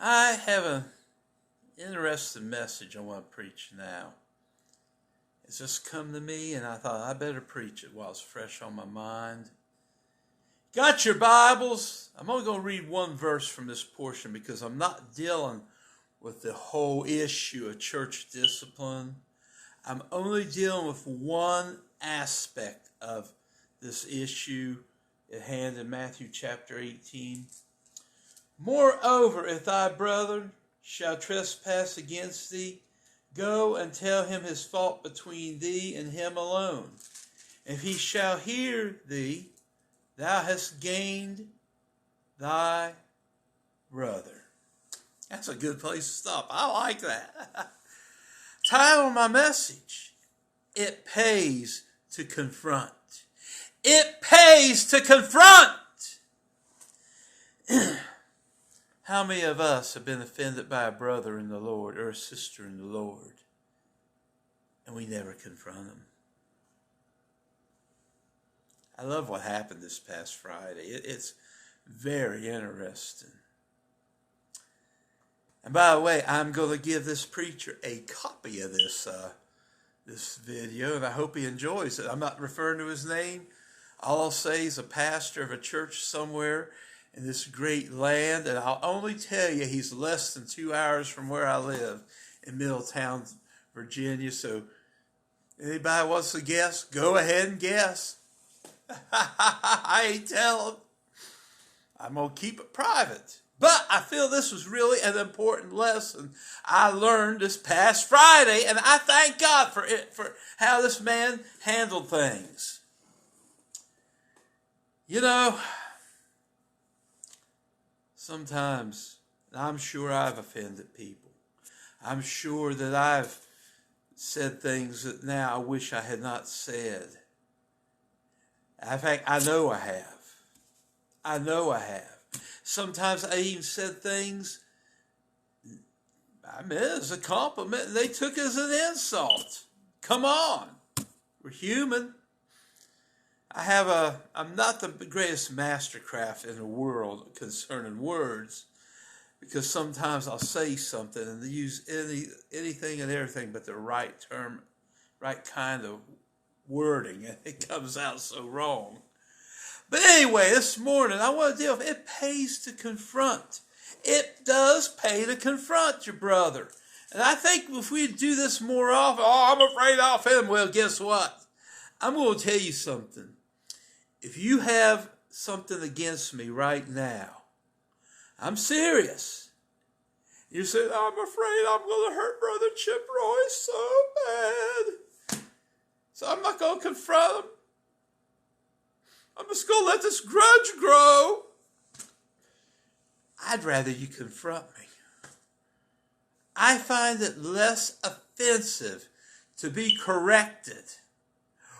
I have an interesting message I want to preach now. It's just come to me, and I thought I better preach it while it's fresh on my mind. Got your Bibles? I'm only going to read one verse from this portion because I'm not dealing with the whole issue of church discipline. I'm only dealing with one aspect of this issue at hand in Matthew chapter 18. Moreover, if thy brother shall trespass against thee, go and tell him his fault between thee and him alone. If he shall hear thee, thou hast gained thy brother. That's a good place to stop. I like that. Title of my message: It pays to confront. It pays to confront. How many of us have been offended by a brother in the Lord or a sister in the Lord, and we never confront them? I love what happened this past Friday. It's very interesting. And by the way, I'm going to give this preacher a copy of this video, and I hope he enjoys it. I'm not referring to his name. All I'll say is a pastor of a church somewhere in this great land, and I'll only tell you he's less than 2 hours from where I live in Middletown, Virginia. So anybody wants to guess, go ahead and guess. I ain't telling. I'm going to keep it private. But I feel this was really an important lesson I learned this past Friday, and I thank God for it, for how this man handled things. You know, sometimes I'm sure I've offended people. I'm sure that I've said things that now I wish I had not said. In fact, I know I have. I know I have. Sometimes I even said things I meant as a compliment, and they took it as an insult. Come on. We're human. I'm not the greatest mastercraft in the world concerning words, because sometimes I'll say something and use anything and everything but the right term, right kind of wording, and it comes out so wrong. But anyway, this morning I want to deal with it pays to confront. It does pay to confront your brother. And I think if we do this more often, I'm afraid I'll offend him. Well, guess what? I'm going to tell you something. If you have something against me right now, I'm serious. You say, I'm afraid I'm going to hurt Brother Chip Roy so bad. So I'm not going to confront him. I'm just going to let this grudge grow. I'd rather you confront me. I find it less offensive to be corrected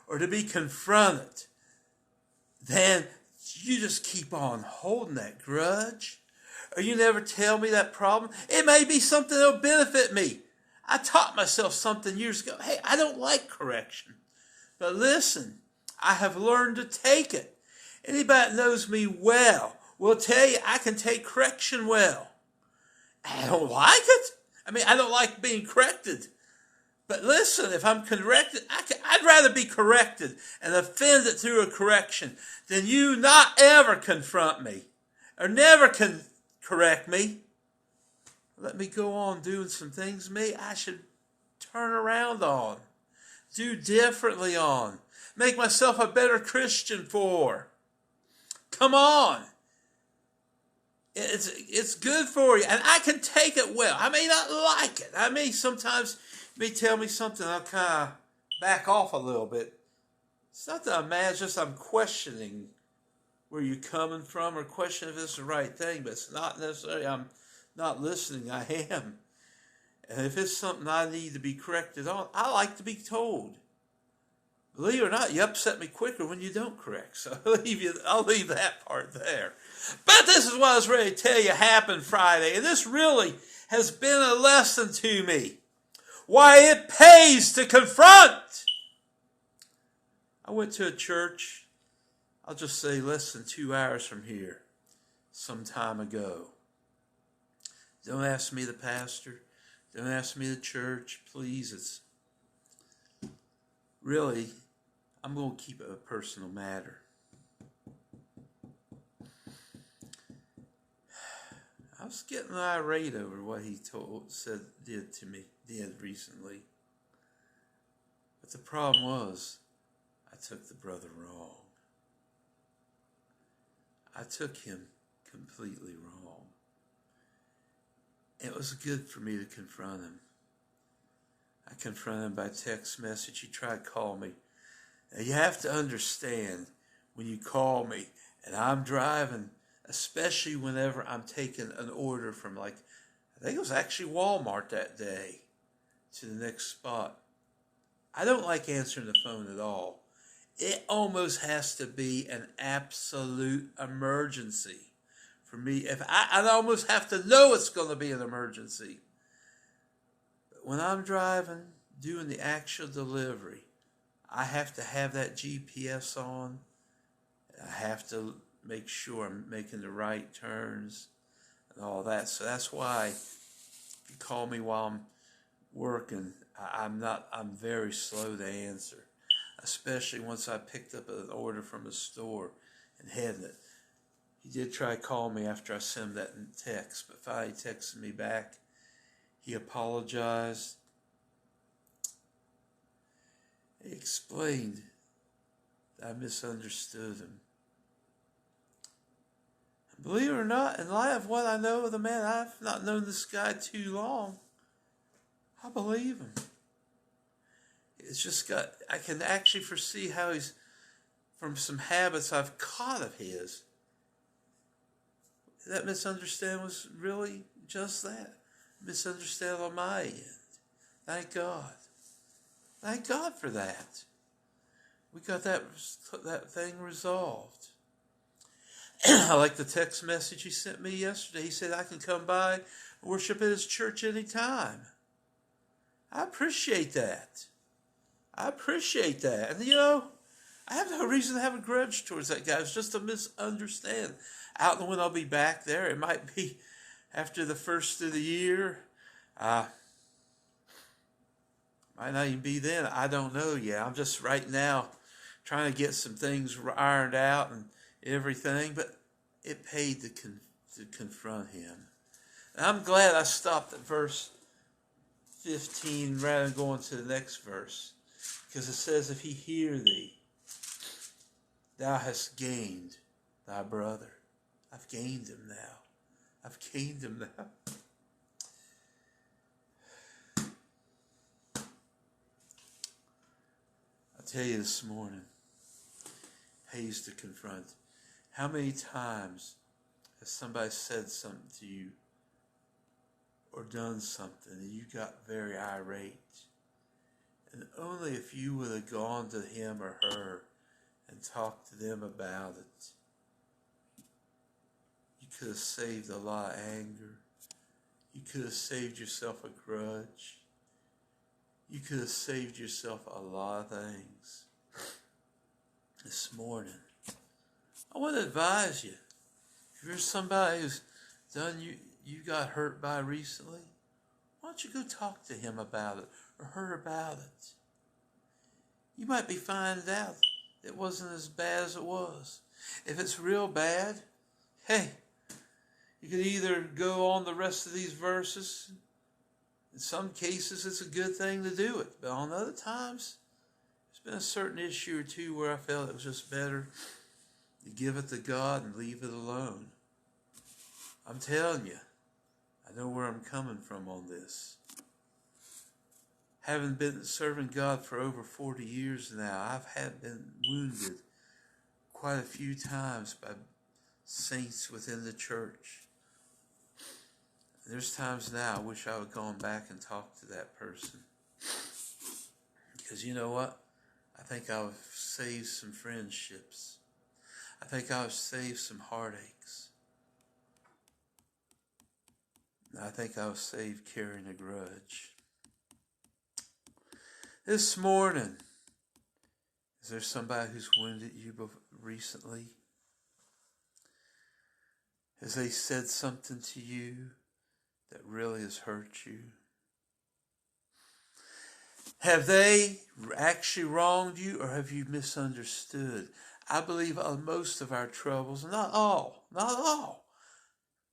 or to be confronted than you just keep on holding that grudge, or you never tell me that problem. It may be something that'll benefit me. I taught myself something years ago. Hey, I don't like correction. But listen, I have learned to take it. Anybody that knows me well will tell you I can take correction well. I don't like it. I don't like being corrected. But listen, if I'm corrected, I'd rather be corrected and offended through a correction than you not ever confront me or never correct me. Let me go on doing some things I should turn around on, do differently on, make myself a better Christian for. Come on. It's good for you, and I can take it well. I may not like it. Sometimes you may tell me something, I'll kind of back off a little bit. It's not that I'm mad, it's just I'm questioning where you're coming from or questioning if it's the right thing, but it's not necessarily I'm not listening, I am. And if it's something I need to be corrected on, I like to be told. Believe it or not, you upset me quicker when you don't correct. So I'll leave that part there. But this is what I was ready to tell you happened Friday. And this really has been a lesson to me. Why it pays to confront. I went to a church, I'll just say less than 2 hours from here, some time ago. Don't ask me the pastor. Don't ask me the church. Please, it's really, I'm going to keep it a personal matter. I was getting irate over what he did recently. But the problem was, I took the brother wrong. I took him completely wrong. It was good for me to confront him. I confronted him by text message. He tried to call me. Now you have to understand, when you call me and I'm driving, especially whenever I'm taking an order from, like, I think it was actually Walmart that day, to the next spot. I don't like answering the phone at all. It almost has to be an absolute emergency for me. If I almost have to know it's going to be an emergency. But when I'm driving, doing the actual delivery, I have to have that GPS on. I have to make sure I'm making the right turns and all that. So that's why if you call me while I'm working, I'm very slow to answer, especially once I picked up an order from a store and heading it. He did try to call me after I sent him that text, but finally he texted me back. He apologized. He explained that I misunderstood him. And believe it or not, in light of what I know of the man, I've not known this guy too long. I believe him. It's just I can actually foresee how he's, from some habits I've caught of his, that misunderstanding was really just that. Misunderstanding on my end. Thank God. Thank God for that. We got that thing resolved. I like the text message he sent me yesterday. He said I can come by and worship at his church anytime. I appreciate that. I appreciate that. And I have no reason to have a grudge towards that guy. It's just a misunderstanding. I don't know when I'll be back there. It might be after the first of the year. Might not even be then. I don't know yet. I'm just right now trying to get some things ironed out and everything. But it paid to confront him. And I'm glad I stopped at verse 15 rather than going to the next verse. Because it says, if he hear thee, thou hast gained thy brother. I've gained him now. I've gained him now. I tell you this morning, pays to confront. How many times has somebody said something to you or done something and you got very irate? And only if you would have gone to him or her and talked to them about it, you could have saved a lot of anger. You could have saved yourself a grudge. You could have saved yourself a lot of things. This morning, I want to advise you, if you're somebody who's done you got hurt by recently, why don't you go talk to him about it or her about it? You might be finding out it wasn't as bad as it was. If it's real bad, hey, you could either go on the rest of these verses. In some cases, it's a good thing to do it. But on other times, there's been a certain issue or two where I felt it was just better to give it to God and leave it alone. I'm telling you, I know where I'm coming from on this. Having been serving God for over 40 years now, I've been wounded quite a few times by saints within the church. There's times now I wish I would have gone back and talked to that person. Because you know what? I think I've saved some friendships. I think I've saved some heartaches. I think I've saved carrying a grudge. This morning, is there somebody who's wounded you recently? Has they said something to you that really has hurt you? Have they actually wronged you, or have you misunderstood? I believe most of our troubles, not all, but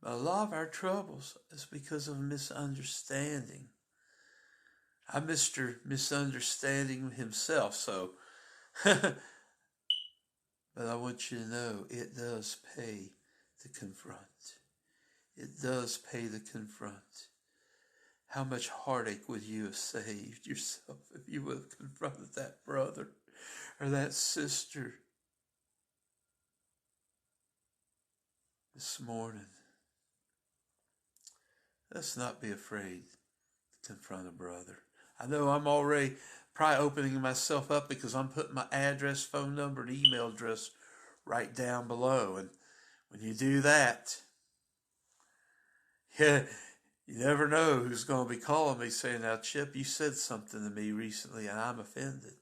a lot of our troubles is because of misunderstanding. I'm Mr. Misunderstanding himself, so, but I want you to know it does pay to confront. It does pay to confront. How much heartache would you have saved yourself if you would have confronted that brother or that sister this morning? Let's not be afraid to confront a brother. I know I'm already probably opening myself up because I'm putting my address, phone number, and email address right down below. And when you do that, yeah, you never know who's going to be calling me saying, now, Chip, you said something to me recently and I'm offended.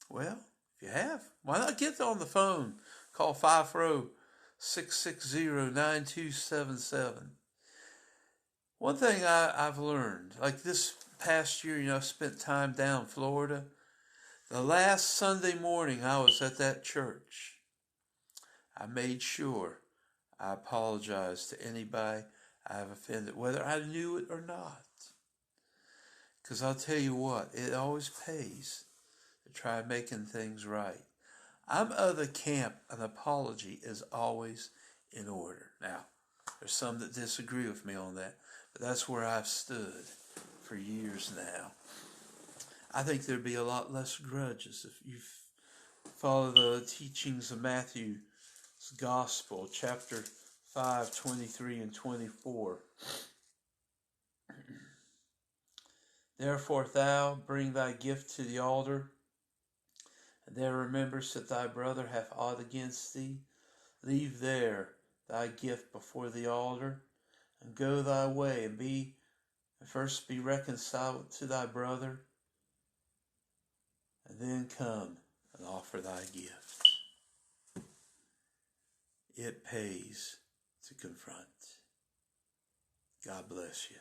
Well, if you have, why not get on the phone? Call 540-660-9277. One thing I've learned, like this past year, I spent time down in Florida. The last Sunday morning I was at that church, I made sure I apologized to anybody I have offended, whether I knew it or not. Because I'll tell you what, it always pays to try making things right. I'm of the camp an apology is always in order. Now, there's some that disagree with me on that, but that's where I've stood for years now. I think there'd be a lot less grudges if you follow the teachings of Matthew's Gospel, chapter 5, 23 and 24. Therefore thou bring thy gift to the altar, and there rememberest that thy brother hath aught against thee. Leave there thy gift before the altar, and go thy way, and first be reconciled to thy brother, and then come and offer thy gift. It pays to confront. God bless you.